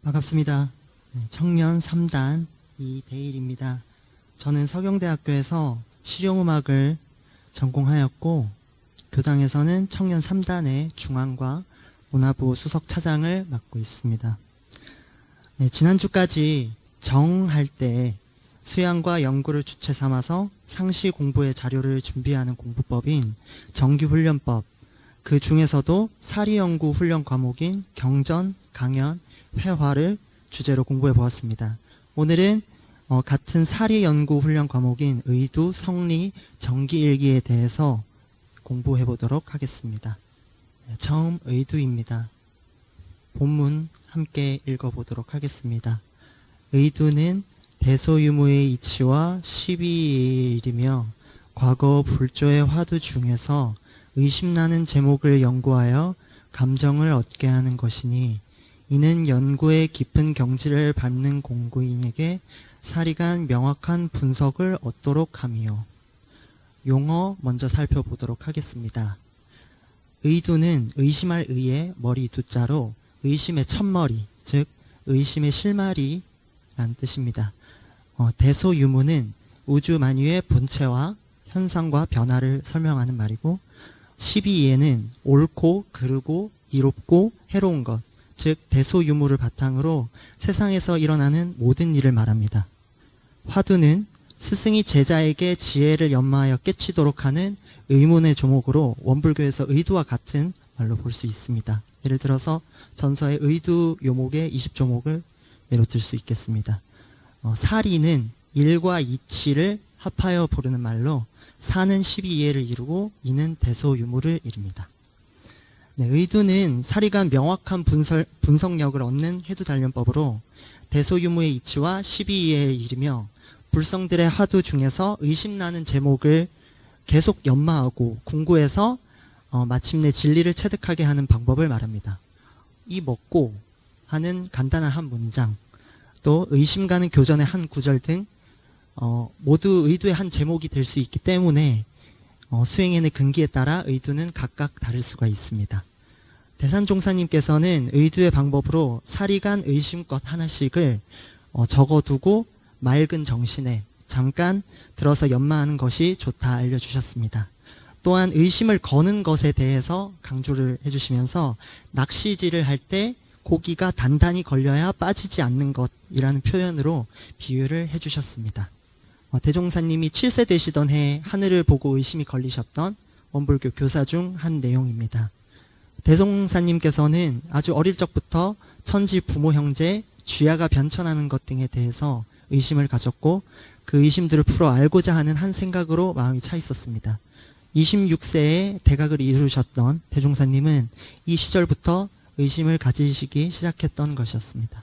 반갑습니다. 청년 3단 이대일입니다. 저는 서경대학교에서 실용음악을 전공하였고 교당에서는 청년 3단의 중앙과 문화부 수석차장을 맡고 있습니다. 지난주까지 정할 때 수양과 연구를 주체 삼아서 상시 공부의 자료를 준비하는 공부법인 정규훈련법, 그 중에서도 사리연구 훈련 과목인 경전, 강연, 회화를 주제로 공부해 보았습니다. 오늘은 같은 사리연구 훈련 과목인 의두, 성리, 정기일기에 대해서 공부해 보도록 하겠습니다. 처음 의두입니다. 본문 함께 읽어보도록 하겠습니다. 의두는 대소유무의 이치와 12일이며 과거 불조의 화두 중에서 의심나는 제목을 연구하여 감정을 얻게 하는 것이니 이는 연구의 깊은 경지를 밟는 공부인에게 사리간 명확한 분석을 얻도록 함이요. 용어 먼저 살펴보도록 하겠습니다. 의두는 의심할 의의 머리 두자로 의심의 첫머리, 즉 의심의 실마리란 뜻입니다. 대소유무는 우주만유의 본체와 현상과 변화를 설명하는 말이고 12예는 옳고 그르고 이롭고 해로운 것, 즉 대소유무를 바탕으로 세상에서 일어나는 모든 일을 말합니다. 화두는 스승이 제자에게 지혜를 연마하여 깨치도록 하는 의문의 조목으로 원불교에서 의두와 같은 말로 볼 수 있습니다. 예를 들어서 전서의 의두 요목의 20조목을 예로 들 수 있겠습니다. 사리는 일과 이치를 합하여 부르는 말로 사는 12예를 이루고 이는 대소유무를 이룹니다. 의두는 사리간 명확한 분석력을 얻는 해두단련법으로 대소유무의 이치와 12예를 이루며 불성들의 화두 중에서 의심나는 제목을 계속 연마하고 궁구해서 마침내 진리를 체득하게 하는 방법을 말합니다. 이 먹고 하는 간단한 한 문장, 또 의심 가는 교전의 한 구절 등 모두 의두의 한 제목이 될 수 있기 때문에 수행에는 근기에 따라 의두는 각각 다를 수가 있습니다. 대산종사님께서는 의두의 방법으로 사리간 의심껏 하나씩을 적어두고 맑은 정신에 잠깐 들어서 연마하는 것이 좋다 알려주셨습니다. 또한 의심을 거는 것에 대해서 강조를 해주시면서 낚시질을 할 때 고기가 단단히 걸려야 빠지지 않는 것이라는 표현으로 비유를 해주셨습니다. 대종사님이 7세 되시던 해 하늘을 보고 의심이 걸리셨던 원불교 교사 중 한 내용입니다. 대종사님께서는 아주 어릴 적부터 천지 부모 형제, 쥐야가 변천하는 것 등에 대해서 의심을 가졌고 그 의심들을 풀어 알고자 하는 한 생각으로 마음이 차 있었습니다. 26세에 대각을 이루셨던 대종사님은 이 시절부터 의심을 가지시기 시작했던 것이었습니다.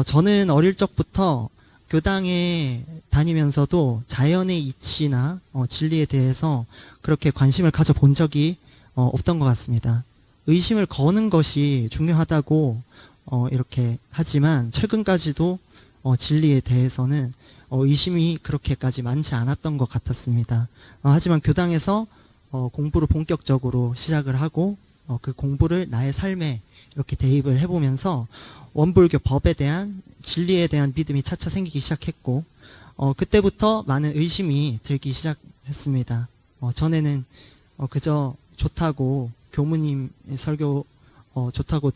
저는 어릴 적부터 교당에 다니면서도 자연의 이치나 진리에 대해서 그렇게 관심을 가져본 적이 없던 것 같습니다. 의심을 거는 것이 중요하다고 이렇게 하지만 최근까지도 진리에 대해서는 의심이 그렇게까지 많지 않았던 것 같았습니다. 하지만 교당에서 공부를 본격적으로 시작을 하고 그 공부를 나의 삶에 이렇게 대입을 해보면서 원불교 법에 대한 진리에 대한 믿음이 차차 생기기 시작했고 그때부터 많은 의심이 들기 시작했습니다. 전에는 그저 좋다고 교무님 설교 좋다고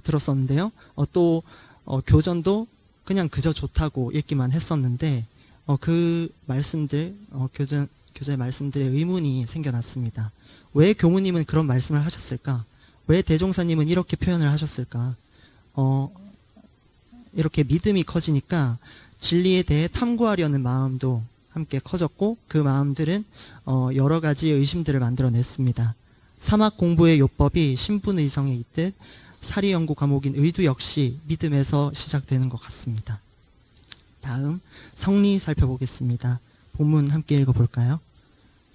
들었었는데요. 또 교전도 그냥 그저 좋다고 읽기만 했었는데 그 말씀들 교자의 말씀들에 의문이 생겨났습니다. 왜 교무님은 그런 말씀을 하셨을까? 왜 대종사님은 이렇게 표현을 하셨을까? 이렇게 믿음이 커지니까 진리에 대해 탐구하려는 마음도 함께 커졌고 그 마음들은 여러 가지 의심들을 만들어냈습니다. 사막 공부의 요법이 신분의성에 있듯 사리연구 과목인 의두 역시 믿음에서 시작되는 것 같습니다. 다음 성리 살펴보겠습니다. 본문 함께 읽어볼까요?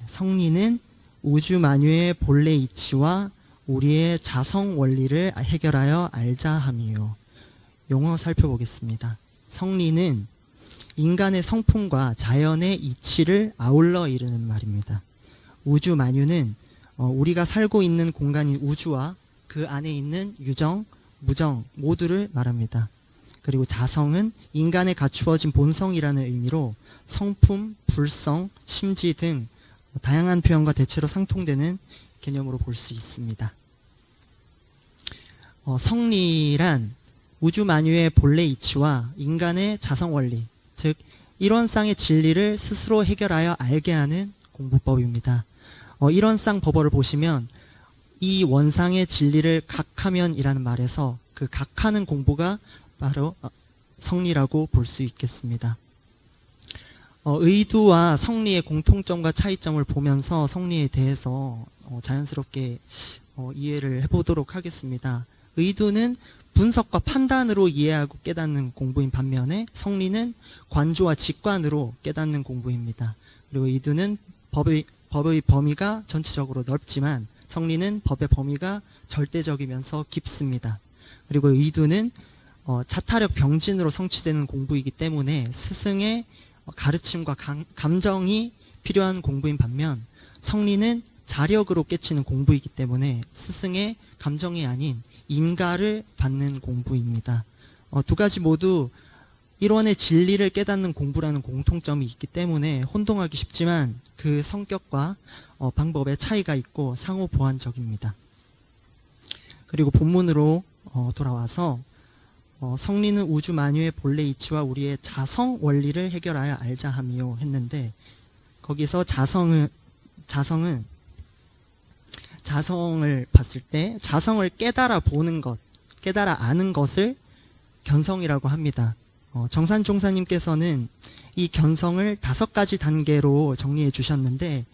성리는 우주만유의 본래 이치와 우리의 자성 원리를 해결하여 알자 함이요. 용어 살펴보겠습니다. 성리는 인간의 성품과 자연의 이치를 아울러 이르는 말입니다. 우주만유는 우리가 살고 있는 공간인 우주와 그 안에 있는 유정, 무정 모두를 말합니다. 그리고 자성은 인간에 갖추어진 본성이라는 의미로 성품, 불성, 심지 등 다양한 표현과 대체로 상통되는 개념으로 볼 수 있습니다. 성리란 우주 만유의 본래 이치와 인간의 자성 원리, 즉 일원상의 진리를 스스로 해결하여 알게 하는 공부법입니다. 일원상 법어를 보시면 이 원상의 진리를 각하면이라는 말에서 그 각하는 공부가 바로 성리라고 볼 수 있겠습니다. 의두와 성리의 공통점과 차이점을 보면서 성리에 대해서 자연스럽게 이해를 해보도록 하겠습니다. 의두는 분석과 판단으로 이해하고 깨닫는 공부인 반면에 성리는 관조와 직관으로 깨닫는 공부입니다. 그리고 의두는 법의 범위가 전체적으로 넓지만 성리는 법의 범위가 절대적이면서 깊습니다. 그리고 의두는 자타력 병진으로 성취되는 공부이기 때문에 스승의 가르침과 감정이 필요한 공부인 반면 성리는 자력으로 깨치는 공부이기 때문에 스승의 감정이 아닌 인가를 받는 공부입니다. 두 가지 모두 일원의 진리를 깨닫는 공부라는 공통점이 있기 때문에 혼동하기 쉽지만 그 성격과 방법의 차이가 있고 상호 보완적입니다. 그리고 본문으로 돌아와서 성리는 우주 만유의 본래 이치와 우리의 자성 원리를 해결하여 알자 함이요 했는데, 거기서 자성을 봤을 때 자성을 깨달아 보는 것, 깨달아 아는 것을 견성이라고 합니다. 정산 종사님께서는 이 견성을 5가지 단계로 정리해 주셨는데,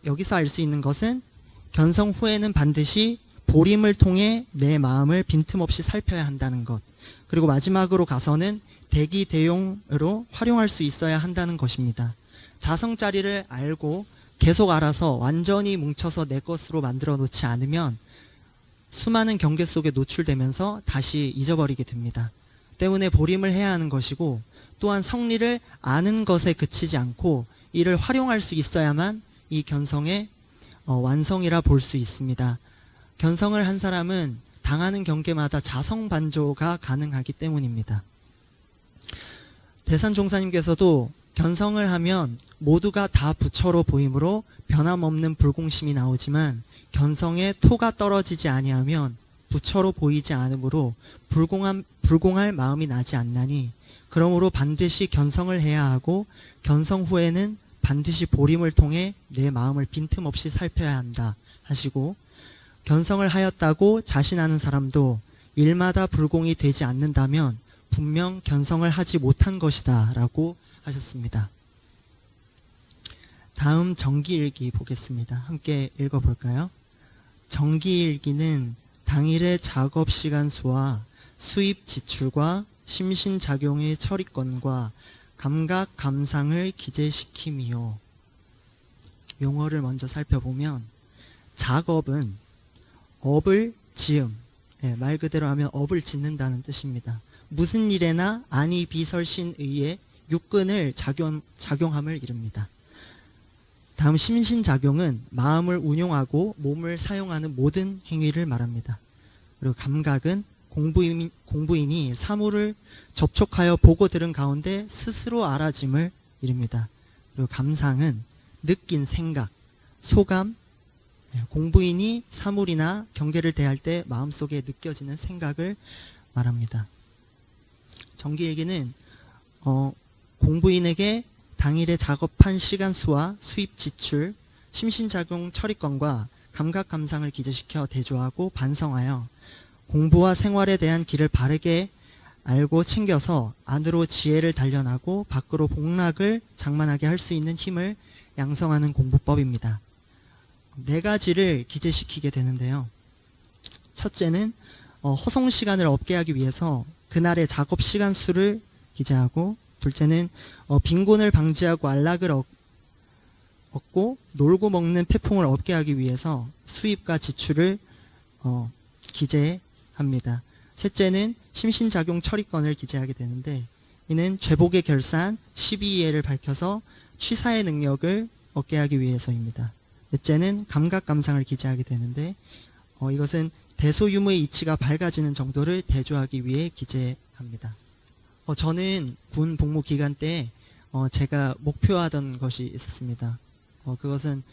여기서 알 수 있는 것은 견성 후에는 반드시 보림을 통해 내 마음을 빈틈없이 살펴야 한다는 것, 그리고 마지막으로 가서는 대기대용으로 활용할 수 있어야 한다는 것입니다. 자성자리를 알고 계속 알아서 완전히 뭉쳐서 내 것으로 만들어 놓지 않으면 수많은 경계 속에 노출되면서 다시 잊어버리게 됩니다. 때문에 보림을 해야 하는 것이고, 또한 성리를 아는 것에 그치지 않고 이를 활용할 수 있어야만 이 견성의 완성이라 볼 수 있습니다. 견성을 한 사람은 당하는 경계마다 자성반조가 가능하기 때문입니다. 대산종사님께서도 견성을 하면 모두가 다 부처로 보이므로 변함없는 불공심이 나오지만 견성에 토가 떨어지지 아니하면 부처로 보이지 않으므로 불공할 마음이 나지 않나니, 그러므로 반드시 견성을 해야 하고 견성 후에는 반드시 보림을 통해 내 마음을 빈틈없이 살펴야 한다 하시고, 견성을 하였다고 자신하는 사람도 일마다 불공이 되지 않는다면 분명 견성을 하지 못한 것이다 라고 하셨습니다. 다음 정기일기 보겠습니다. 함께 읽어볼까요? 정기일기는 당일의 작업시간 수와 수입 지출과 심신작용의 처리권과 감각 감상을 기재시킴이요. 용어를 먼저 살펴보면, 작업은 업을 지음, 말 그대로 하면 업을 짓는다는 뜻입니다. 무슨 일에나 안이 비설신의의 육근을 작용함을 이릅니다. 다음 심신작용은 마음을 운용하고 몸을 사용하는 모든 행위를 말합니다. 그리고 감각은 공부인이 사물을 접촉하여 보고 들은 가운데 스스로 알아짐을 이릅니다. 그리고 감상은 느낀 생각, 소감, 공부인이 사물이나 경계를 대할 때 마음속에 느껴지는 생각을 말합니다. 정기일기는 공부인에게 당일에 작업한 시간 수와 수입 지출, 심신작용 처리권과 감각 감상을 기재시켜 대조하고 반성하여 공부와 생활에 대한 길을 바르게 알고 챙겨서 안으로 지혜를 단련하고 밖으로 복락을 장만하게 할 수 있는 힘을 양성하는 공부법입니다. 4가지를 기재시키게 되는데요. 첫째는 허송 시간을 없게 하기 위해서 그날의 작업 시간 수를 기재하고, 둘째는 빈곤을 방지하고 안락을 얻고 놀고 먹는 패풍을 없게 하기 위해서 수입과 지출을 기재합니다. 셋째는 심신작용 처리권을 기재하게 되는데, 이는 죄복의 결산 12예를 밝혀서 취사의 능력을 얻게 하기 위해서입니다. 넷째는 감각 감상을 기재하게 되는데, 이것은 대소유무의 이치가 밝아지는 정도를 대조하기 위해 기재합니다. 저는 군 복무 기간 때 제가 목표하던 것이 있었습니다. 그것은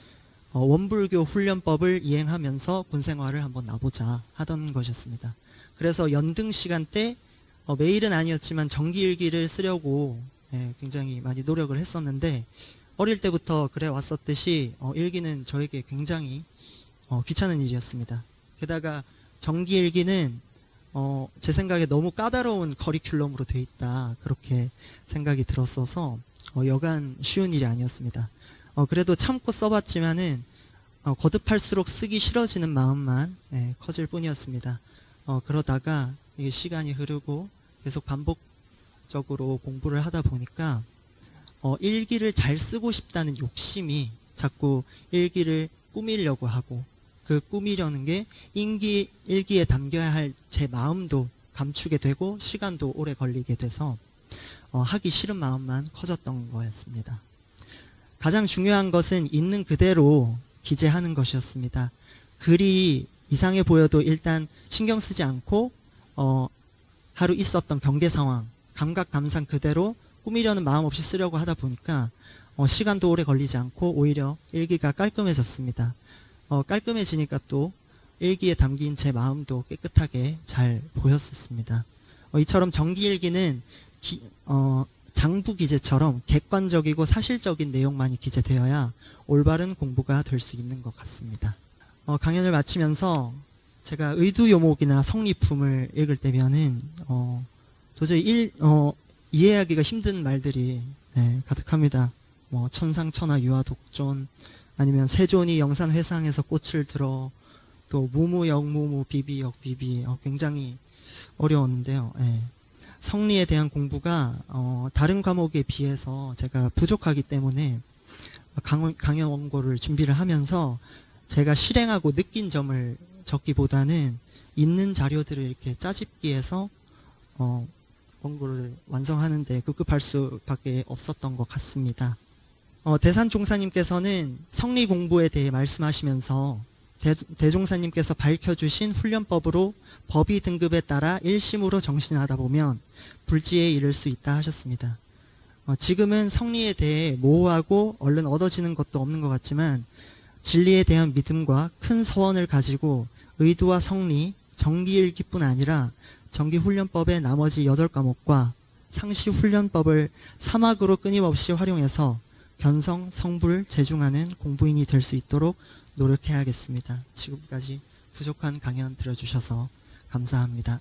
원불교 훈련법을 이행하면서 군 생활을 한번 나보자 하던 것이었습니다. 그래서 연등 시간 때 매일은 아니었지만 정기일기를 쓰려고 굉장히 많이 노력을 했었는데, 어릴 때부터 그래 왔었듯이 일기는 저에게 굉장히 귀찮은 일이었습니다. 게다가 정기일기는 제 생각에 너무 까다로운 커리큘럼으로 돼 있다, 그렇게 생각이 들었어서 여간 쉬운 일이 아니었습니다. 그래도 참고 써봤지만은 거듭할수록 쓰기 싫어지는 마음만 커질 뿐이었습니다. 그러다가 이게 시간이 흐르고 계속 반복적으로 공부를 하다 보니까 일기를 잘 쓰고 싶다는 욕심이 자꾸 일기를 꾸미려고 하고, 그 꾸미려는 게 일기에 담겨야 할 제 마음도 감추게 되고 시간도 오래 걸리게 돼서 하기 싫은 마음만 커졌던 거였습니다. 가장 중요한 것은 있는 그대로 기재하는 것이었습니다. 글이 이상해 보여도 일단 신경 쓰지 않고 하루 있었던 경계 상황, 감각 감상 그대로 꾸미려는 마음 없이 쓰려고 하다 보니까 시간도 오래 걸리지 않고 오히려 일기가 깔끔해졌습니다. 깔끔해지니까 또 일기에 담긴 제 마음도 깨끗하게 잘 보였었습니다. 이처럼 정기일기는 장부 기재처럼 객관적이고 사실적인 내용만이 기재되어야 올바른 공부가 될 수 있는 것 같습니다. 강연을 마치면서 제가 의두요목이나 성리품을 읽을 때면은 도저히 이해하기가 힘든 말들이 가득합니다. 천상천하 유아독존, 아니면 세존이 영산회상에서 꽃을 들어, 또 무무역무무 비비역비비, 굉장히 어려웠는데요. 성리에 대한 공부가 다른 과목에 비해서 제가 부족하기 때문에 강연 원고를 준비를 하면서 제가 실행하고 느낀 점을 적기보다는 있는 자료들을 이렇게 짜집기해서 원고를 완성하는 데 급급할 수밖에 없었던 것 같습니다. 대산종사님께서는 성리 공부에 대해 말씀하시면서 대종사님께서 밝혀주신 훈련법으로 법의 등급에 따라 일심으로 정신하다 보면 불지에 이를 수 있다 하셨습니다. 지금은 성리에 대해 모호하고 얼른 얻어지는 것도 없는 것 같지만 진리에 대한 믿음과 큰 서원을 가지고 의도와 성리, 정기일기뿐 아니라 정기훈련법의 나머지 8과목과 상시훈련법을 3학으로 끊임없이 활용해서 견성, 성불, 재중하는 공부인이 될 수 있도록 노력해야겠습니다. 지금까지 부족한 강연 들어주셔서 감사합니다.